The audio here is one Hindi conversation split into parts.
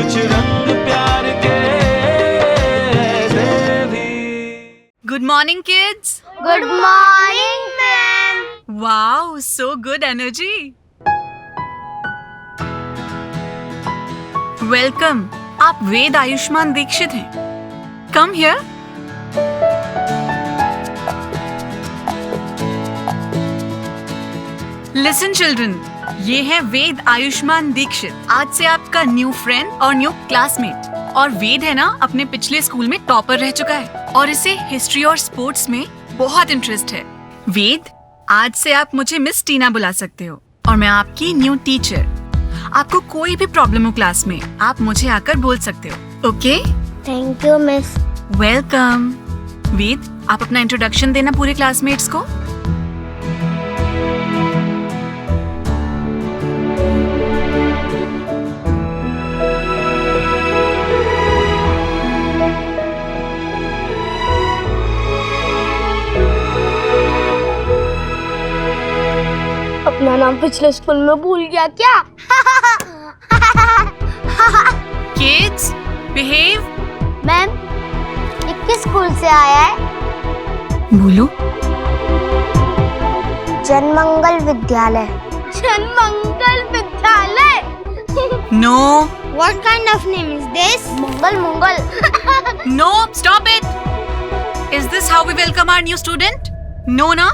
कुछ रंग प्यार के ऐसे भी। Good morning, kids. Good morning, ma'am. Wow, so good energy. Welcome. आप वेद आयुष्मान दीक्षित हैं. Come here. Listen, children. ये है वेद आयुष्मान दीक्षित. आज से आपका न्यू फ्रेंड और न्यू क्लासमेट. और वेद है ना, अपने पिछले स्कूल में टॉपर रह चुका है और इसे हिस्ट्री और स्पोर्ट्स में बहुत इंटरेस्ट है. वेद, आज से आप मुझे मिस टीना बुला सकते हो और मैं आपकी न्यू टीचर. आपको कोई भी प्रॉब्लम हो क्लास में, आप मुझे आकर बोल सकते हो. Okay? Thank you, miss. Welcome. Ved, आप अपना इंट्रोडक्शन देना पूरे क्लासमेट्स को. अपना नाम पिछले स्कूल में भूल गया क्या? Kids, behave. मैम, ये किस स्कूल से आया है? बोलो. जनमंगल Vidyalaya. Janmangal Vidyalaya? No. What kind of name is this? Mangal Mangal. No, stop it. Is this how we welcome our new student? No, ना?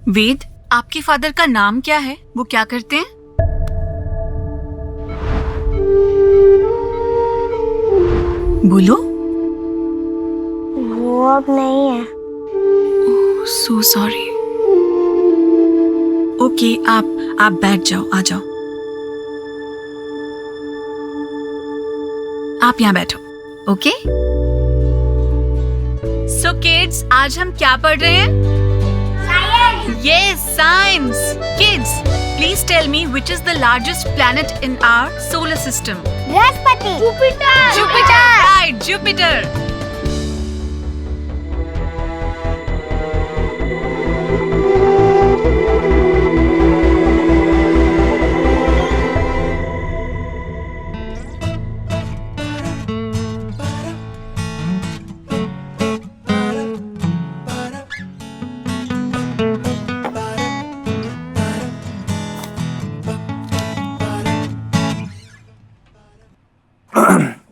वेद, आपके फादर का नाम क्या है? वो क्या करते हैं? बोलो. वो अब नहीं है. So sorry. ओके, आप बैठ जाओ, आ जाओ. आप यहाँ बैठो. ओके? So kids, आज हम क्या पढ़ रहे हैं? Yes, science. Kids, please tell me which is the largest planet in our solar system? Brihaspati. Jupiter. Jupiter. Right, Jupiter.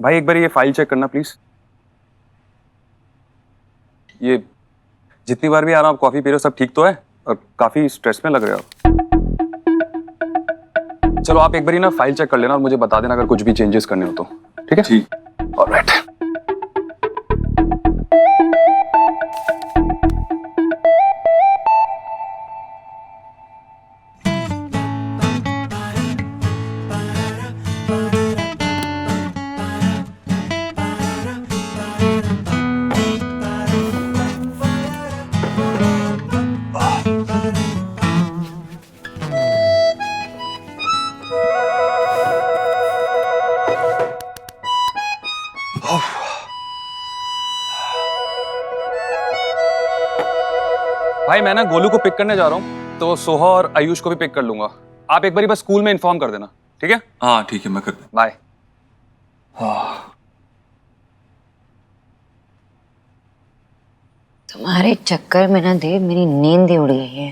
भाई एक बार ये फाइल चेक करना प्लीज. ये जितनी बार भी आ रहा हूँ आप कॉफी पी रहे हो, सब ठीक तो है? और काफी स्ट्रेस में लग रहे हो आप. चलो आप एक बार ना फाइल चेक कर लेना और मुझे बता देना अगर कुछ भी चेंजेस करने हो तो. ठीक है? ठीक. ऑलराइट. भाई मैं ना गोलू को पिक करने जा रहा हूँ, तो सोहा और आयुष को भी पिक कर लूंगा. आप एक बार बस स्कूल में इन्फॉर्म कर देना. ठीक है? हाँ ठीक है, मैं कर दूँ. बाय. तुम्हारे चक्कर में ना देव मेरी नींद ही उड़ गई है.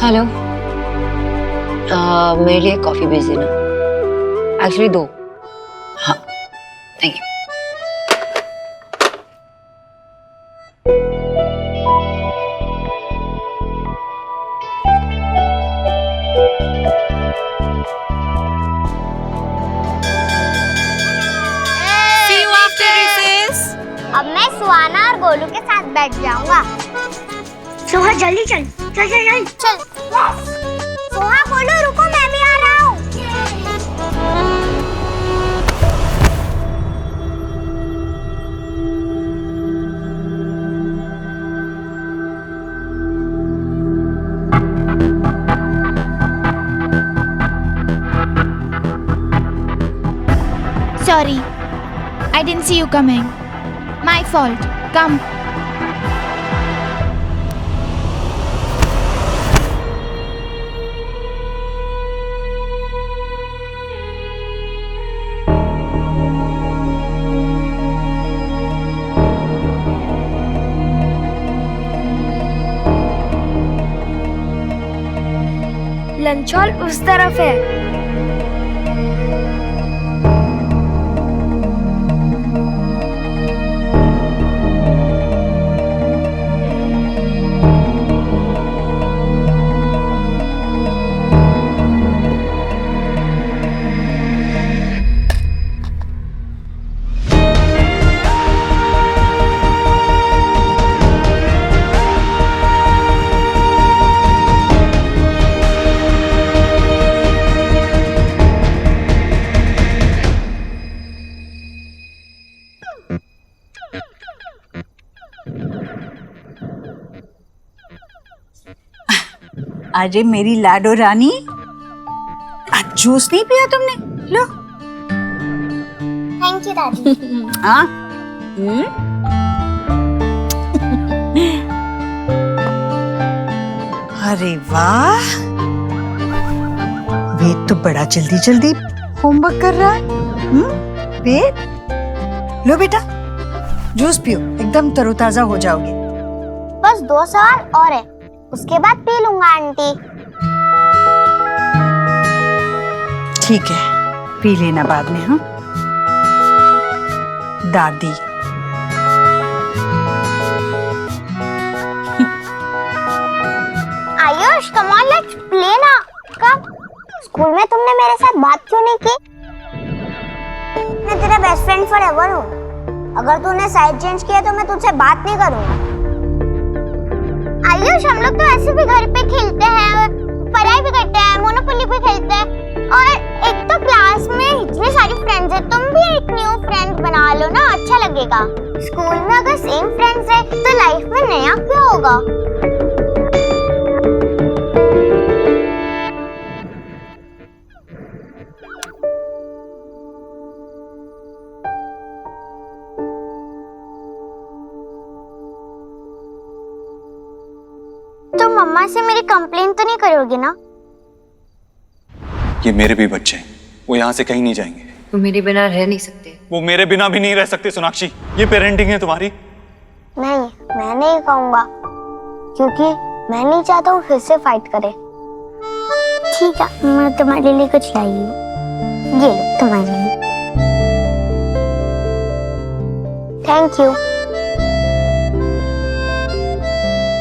हेलो, मेरे लिए कॉफी भेज देना. एक्चुअली 2. हाँ, थैंक यू. अब मैं सुहाना और गोलू के साथ बैठ जाऊंगा. सोहा जल्दी चल. चल चल चल चल. सोहा गोलू रुको, मैं भी आ रहा हूँ. Sorry, I didn't see you coming. My fault. Come. Lunch hall उस तरफ है। अरे मेरी लाडो रानी, आज जूस नहीं पिया तुमने? लो। थैंक यू दादी। हाँ। अरे वाह, वेद तो बड़ा जल्दी जल्दी होमवर्क कर रहा है। वेद, लो बेटा जूस पियो, एकदम तरोताजा हो जाओगे। बस 2 सवाल और है, उसके बाद पी लूंगा आंटी। ठीक है, पी लेना बाद में। हाँ दादी। Ayush come on let's play ना। कब? स्कूल में तुमने मेरे साथ बात क्यों नहीं की? मैं तेरा बेस्ट फ्रेंड फॉरएवर हूँ। अगर तूने साइड चेंज किया तो मैं तुझसे बात नहीं करूँगा। आयुष हम लोग तो ऐसे भी घर पे खेलते हैं, पढ़ाई भी करते हैं, मोनोपोली भी खेलते हैं, और एक तो क्लास में इतनी सारी फ्रेंड्स है, तुम भी एक न्यू फ्रेंड बना लो ना, अच्छा लगेगा। स्कूल में अगर सेम फ्रेंड्स है तो लाइफ में नया क्या होगा? तो मम्मा से मेरी कंप्लेन तो नहीं करोगे ना? ये मेरे भी बच्चे हैं, वो यहाँ से कहीं नहीं जाएंगे। वो मेरे बिना रह नहीं सकते। वो मेरे बिना भी नहीं रह सकते सोनाक्षी। ये पेरेंटिंग है तुम्हारी? नहीं, मैं नहीं कहूँगा, क्योंकि मैं नहीं चाहता हूँ फिर से फाइट करे। ठीक है, मैं तुम्हारे लिए कुछ लाई हूँ, ये लो तुम्हारे लिए। Thank you.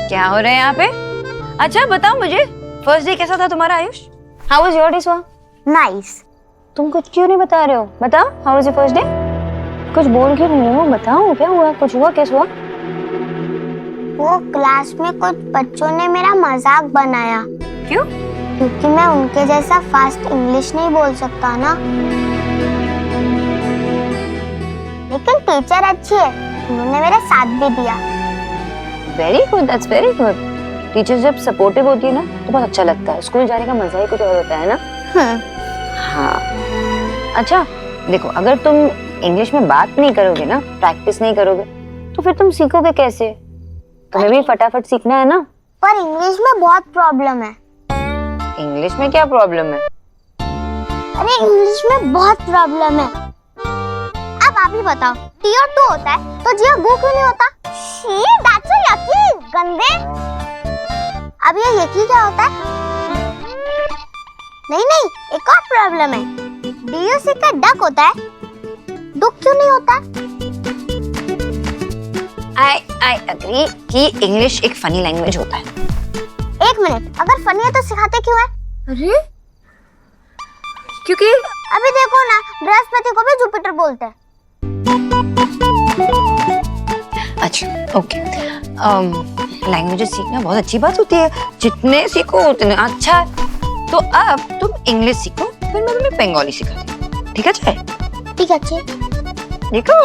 क्या हो रहा है यहाँ पे? अच्छा बताओ मुझे, फर्स्ट डे कैसा था तुम्हारा Ayush? How was your day Suha? Nice. तुम कुछ क्यों नहीं बता रहे हो? बताओ, how was your first day? कुछ बोल क्यों नहीं हो? बताओ क्या हुआ? कुछ हुआ? कैसे हुआ? वो क्लास में कुछ बच्चों ने मेरा मजाक बनाया। क्यों? क्योंकि मैं उनके जैसा फास्ट इंग्लिश नहीं बोल सकता ना। लेकिन टीचर अच्छी है, उन्होंने मेरा साथ भी दिया। Very good, that's very good. Teacher जब सपोर्टिव होती है ना तो बहुत अच्छा लगता है। स्कूल जाने का मजा ही कुछ और होता है ना। हाँ। अच्छा देखो, अगर तुम इंग्लिश में बात नहीं करोगे ना, प्रैक्टिस नहीं करोगे, तो फिर तुम सीखोगे कैसे? तुम्हें भी फटाफट सीखना है ना। पर इंग्लिश में बहुत प्रॉब्लम है। इंग्लिश में क्या प्रॉब्लम है? अरे इंग्लिश में बहुत प्रॉब्लम है। अब आप ही बताओ, टी और टू होता है तो जी और गो क्यों नहीं होता? शी, दैट्स सो यकी, गंदे। अब ये यकी क्या होता है? नहीं, एक और प्रॉब्लम है। डीयूसी का डक होता है, दुख क्यों नहीं होता? आई एग्री कि इंग्लिश एक फनी लैंग्वेज होता है। एक मिनट, अगर फनी है तो सिखाते क्यों है? अरे क्योंकि अभी देखो ना, बृहस्पति को भी जुपिटर बोलते हैं। अच्छा ओके, लैंग्वेजेस सीखना बहुत अच्छी बात होती है, जितने सीखो उतने अच्छा है। तो अब तुम इंग्लिश सीखो, फिर मैं तुम्हें बंगाली सिखाती हूँ, ठीक है? चाहे ठीक है अच्छे। देखो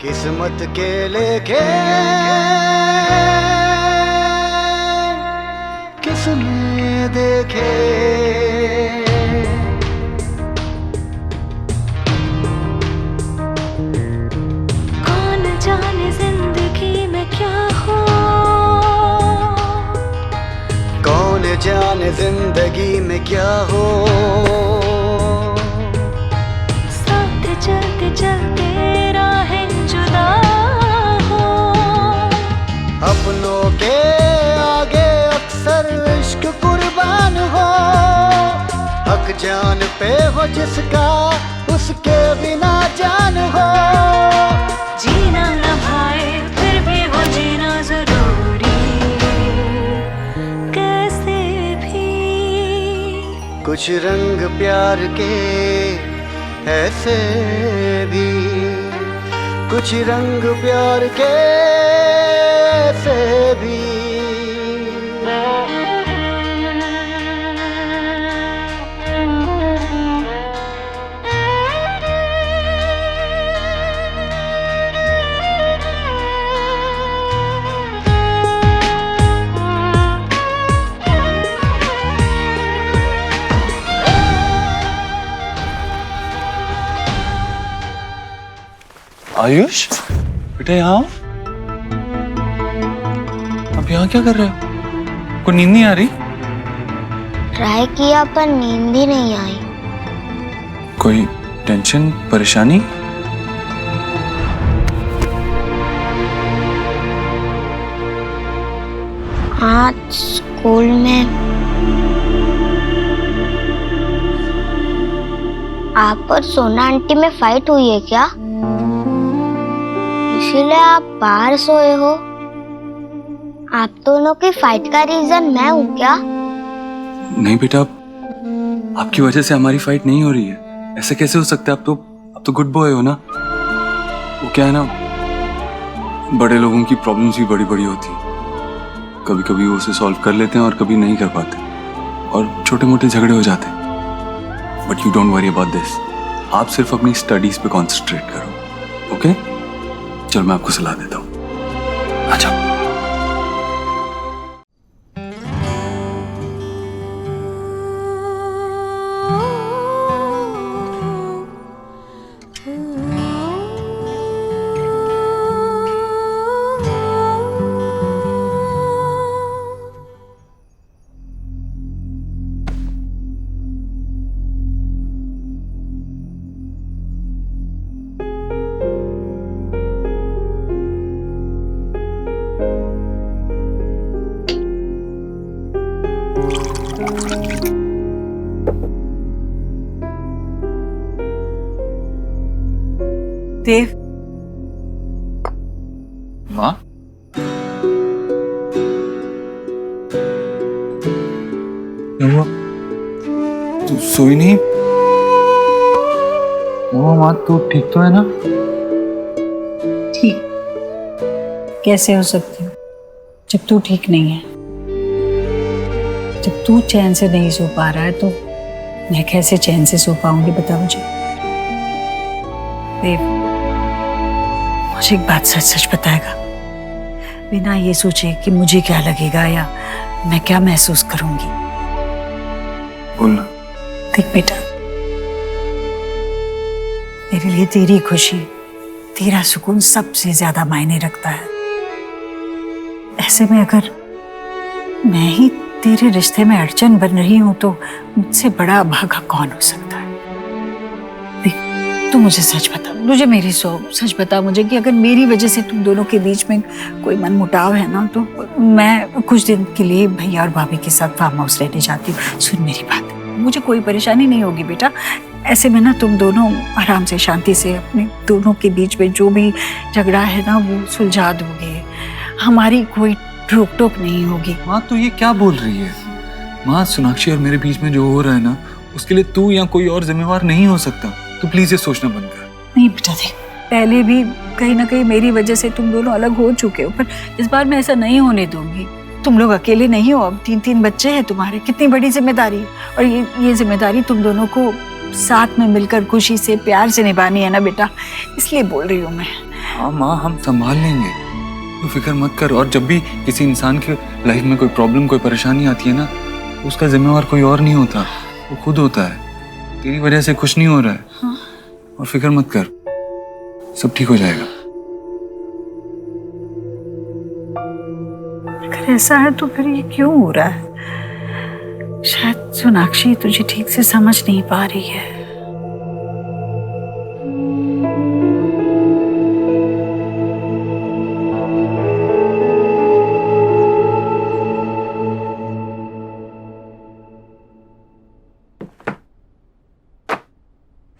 किस्मत के लेके किसने देखे जाने जिंदगी में क्या हो। साथ चलते चलते राहें जुदा हो। अपनों के आगे अक्सर इश्क कुर्बान हो। हक जान पे हो जिसका उसके बिना जान हो। जीना न भाए फिर भी हो जीना जरूरी कैसे भी। कुछ रंग प्यार के ऐसे भी, कुछ रंग प्यार के ऐसे भी। आयुष बेटा यहाँ आओ। अब यहाँ क्या कर रहे हो? कोई नींद नहीं आ रही? ट्राई किया पर नींद ही नहीं आई। कोई टेंशन परेशानी? आज स्कूल में आप और सोना आंटी में फाइट हुई है क्या? इसीलिए आप बाहर सोए हो। आप दोनों की फाइट का रीजन मैं हूँ क्या? नहीं बेटा, आपकी वजह से हमारी फाइट नहीं हो रही है। ऐसे कैसे हो सकता है? आप तो गुड बॉय हो ना। वो क्या है ना, बड़े लोगों की प्रॉब्लम्स भी बड़ी बड़ी होती हैं। कभी कभी वो उसे सॉल्व कर लेते हैं और कभी नहीं कर पाते और छोटे मोटे झगड़े हो जाते हैं। But you don't worry about this. आप सिर्फ अपनी स्टडीज पे कॉन्सेंट्रेट करो, ओके? चलो मैं आपको सलाह देता हूँ। आ जाओ। देव, माँ, क्या हुआ? तू सोई नहीं? वो माँ, तू ठीक तो है ना? ठीक कैसे हो सकती हूँ जब तू ठीक नहीं है? जब तू चैन से नहीं सो पा रहा है तो मैं कैसे चैन से सो पाऊंगी, बता मुझे। देव, मुझे एक बात सच सच बताएगा, बिना ये सोचे कि मुझे क्या लगेगा या मैं क्या महसूस करूंगी। बोलना। देख बेटा, मेरे लिए तेरी खुशी, तेरा सुकून सबसे ज्यादा मायने रखता है। ऐसे में अगर मैं ही तेरे रिश्ते में अड़चन बन रही हूं तो मुझसे बड़ा अभागा कौन हो सकता है। देख, तू मुझे सच बता, मुझे मेरी सच बता मुझे कि अगर मेरी वजह से तुम दोनों के बीच में कोई मनमुटाव है ना, तो मैं कुछ दिन के लिए भैया और भाभी के साथ फार्म हाउस रहने जाती हूँ। सुन मेरी बात, मुझे कोई परेशानी नहीं होगी बेटा। ऐसे में ना तुम दोनों आराम से शांति से अपने दोनों के बीच में जो भी झगड़ा है ना वो सुलझा दोगे। हमारी कोई रोक टोक नहीं होगी। माँ, तू ये क्या बोल रही है? माँ, सोनाक्षी और मेरे बीच में जो हो रहा है ना, उसके लिए तू या कोई और जिम्मेवार नहीं हो सकता। तू प्लीज ये सोचना बंद कर। नहीं बेटा, देख, पहले भी कहीं ना कहीं मेरी वजह से तुम दोनों अलग हो चुके हो, पर इस बार मैं ऐसा नहीं होने दूंगी। तुम लोग अकेले नहीं हो, अब 3 बच्चे हैं तुम्हारे। कितनी बड़ी जिम्मेदारी है, और ये जिम्मेदारी तुम दोनों को साथ में मिलकर खुशी से प्यार से निभानी है ना बेटा, इसलिए बोल रही हूँ मैं। हाँ माँ, हम संभाल लेंगे, तू फिक्र मत कर। और जब भी किसी इंसान के लाइफ में कोई प्रॉब्लम, कोई परेशानी आती है ना, उसका जिम्मेवार कोई और नहीं होता, वो खुद होता है। तेरी वजह से कुछ नहीं हो रहा है। हाँ। और फिक्र मत कर, सब ठीक हो जाएगा। अगर ऐसा है तो फिर ये क्यों हो रहा है? शायद सोनाक्षी तुझे ठीक से समझ नहीं पा रही है।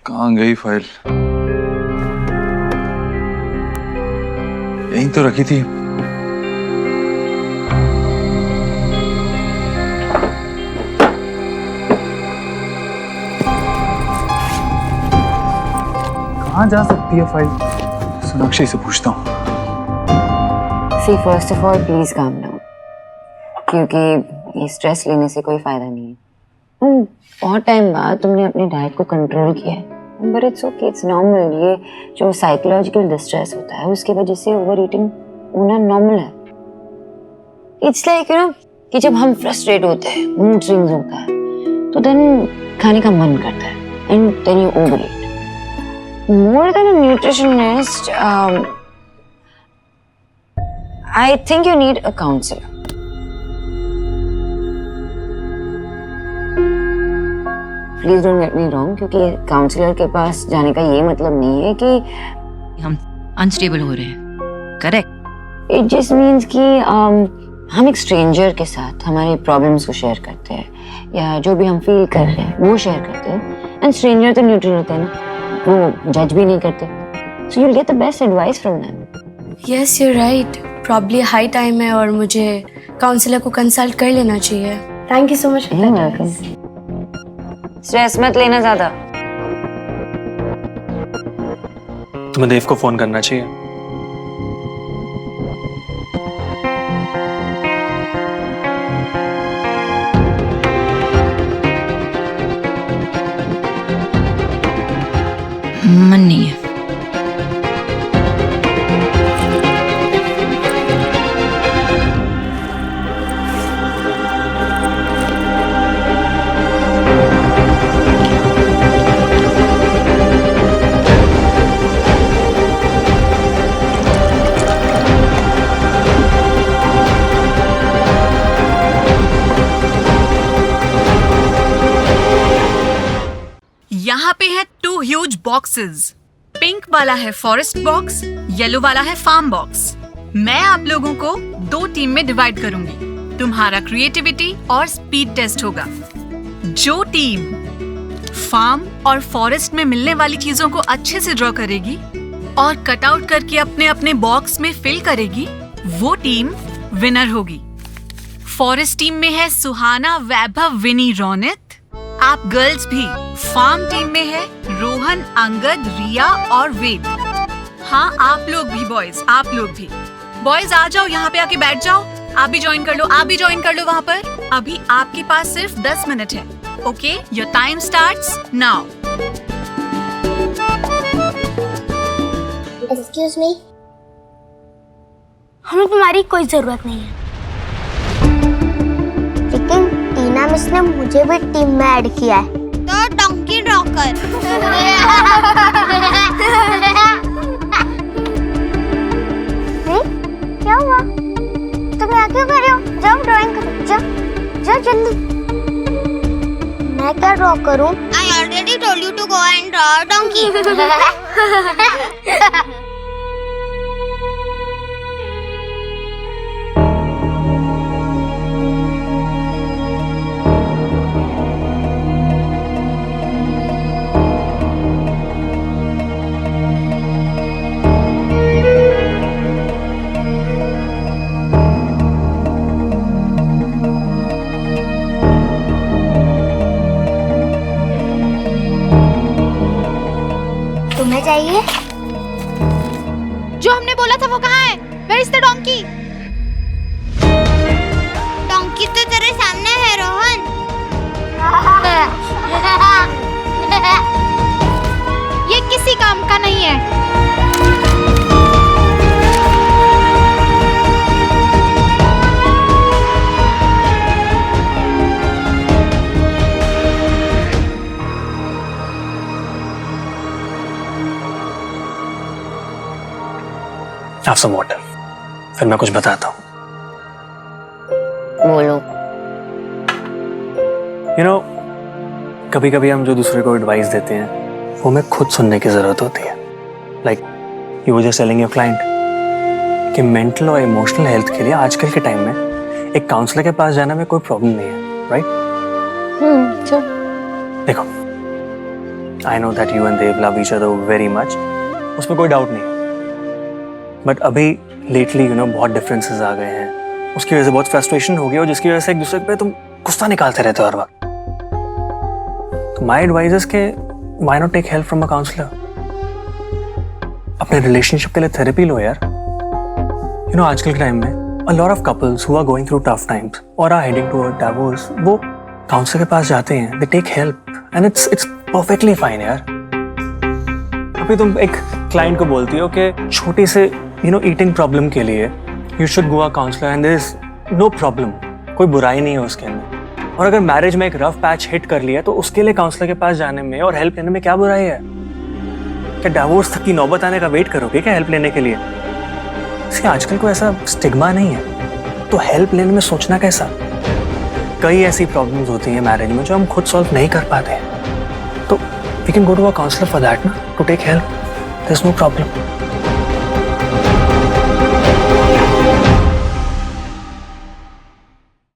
कहाँ गई फाइल? यहीं तो रखी थी। कहाँ जा सकती है फाइल? सोनाक्षी से पूछता हूँ। See first of all please calm down, क्योंकि ये स्ट्रेस लेने से कोई फायदा नहीं है। बहुत टाइम बाद तुमने अपने डाइट को कंट्रोल किया है, but it's okay, it's normal. ये जो साइकोलॉजिकल डिस्ट्रेस होता है उसकी वजह से ओवर ईटिंग होना नॉर्मल है। इट्स लाइक यू नो कि जब हम फ्रस्ट्रेट होते हैं, मूड स्विंग्स होता है, तो देन खाने का मन करता है and then you overeat. More than a nutritionist, I think you need a counsellor. Please don't get me wrong, क्योंकि काउंसलर के पास जाने का ये मतलब नहीं है कि हम अनस्टेबल हो रहे हैं, करेक्ट? इट जस्ट मीन्स कि हम एक स्ट्रेंजर के साथ हमारे प्रॉब्लम्स को शेयर करते हैं या जो भी हम फील कर रहे हैं वो शेयर करते हैं। एंड स्ट्रेंजर तो न्यूट्रल होते हैं ना, वो जज भी नहीं करते, so you will get the best advice from them. Yes you right, probably high time है और मुझे काउंसलर को कंसल्ट कर लेना चाहिए। Thank you so much. Welcome. Stress मत लेना ज्यादा। तुम्हें देव को फोन करना चाहिए। मन नहीं है। यहाँ पे है 2 ह्यूज बॉक्सेस। पिंक वाला है फॉरेस्ट बॉक्स, येलो वाला है फार्म बॉक्स। मैं आप लोगों को 2 टीम में डिवाइड करूंगी। तुम्हारा क्रिएटिविटी और स्पीड टेस्ट होगा। जो टीम फार्म और फॉरेस्ट में मिलने वाली चीजों को अच्छे से ड्रॉ करेगी और कट आउट करके अपने अपने बॉक्स में फिल करेगी, वो टीम विनर होगी। फॉरेस्ट टीम में है सुहाना, वैभव, विनी, रौनित। आप गर्ल्स भी। फार्म टीम में है रोहन, अंगद, रिया और वेद। हाँ, आप लोग भी बॉयज, आप लोग भी। बॉयज आ जाओ, यहाँ पे आके बैठ जाओ। आप भी ज्वाइन कर लो, आप भी ज्वाइन कर लो वहाँ पर। अभी आपके पास सिर्फ 10 मिनट है। Okay, your time starts now. Excuse me, हमें तुम्हारी कोई जरूरत नहीं है, लेकिन टीना मिस ने मुझे भी टीम में ऐड किया है, तो डंकी ड्रॉ कर। क्या हुआ? तुम यहाँ क्यों कर रहे हो? जाओ ड्राइंग करो, जाओ जाओ जल्दी। मैं क्या ड्रॉ करूं? I already told you to go and draw a donkey. तुम्हें चाहिए? जो हमने बोला था वो कहाँ है? Where is the donkey? Donkey तो तेरे सामने है रोहन। ये किसी काम का नहीं है। Have some water. फिर मैं कुछ बताता हूँ। बोलो। यू नो, कभी कभी हम जो दूसरे को एडवाइस देते हैं वो हमें खुद सुनने की जरूरत होती है. Like you were just telling your client कि मेंटल और इमोशनल हेल्थ के लिए आजकल के टाइम में एक काउंसलर के पास जाना में कोई प्रॉब्लम नहीं है, राइट? देखो, I know that you and Dev love each other very much, उसमें कोई डाउट नहीं, बट अभी लेटली यू नो बहुत डिफरेंसेस आ गए हैं, उसकी वजह से बहुत फ्रस्ट्रेशन हो गया और जिसकी वजह से एक दूसरे पे तुम गुस्सा निकालते रहते हो हर वक्त. तो माय एडवाइस इज के why not take help from a counsellor. अपने रिलेशनशिप के लिए थेरेपी लो यार. यू नो, आजकल के टाइम में a lot of couples who are going through tough times और आर हेडिंग टुवर्ड डिवोर्स, वो काउंसलर के पास जाते हैं, they take help and it's perfectly fine यार. अभी तुम एक क्लाइंट को बोलती हो कि छोटी से यू नो ईटिंग प्रॉब्लम के लिए you should go a counsellor and there is no problem, कोई बुराई नहीं है उसके अंदर. और अगर मैरिज में एक रफ पैच हिट कर लिया तो उसके लिए काउंसलर के पास जाने में और हेल्प लेने में क्या बुराई है? क्या डिवोर्स तक की नौबत आने का वेट करोगे क्या हेल्प लेने के लिए? इसके आजकल को ऐसा स्टिग्मा नहीं है, तो हेल्प लेने में सोचना कैसा? कई ऐसी प्रॉब्लम्स होती हैं मैरिज में जो हम खुद सॉल्व नहीं कर पाते हैं, तो we can go to a counsellor for that ना, to take help. There is no problem.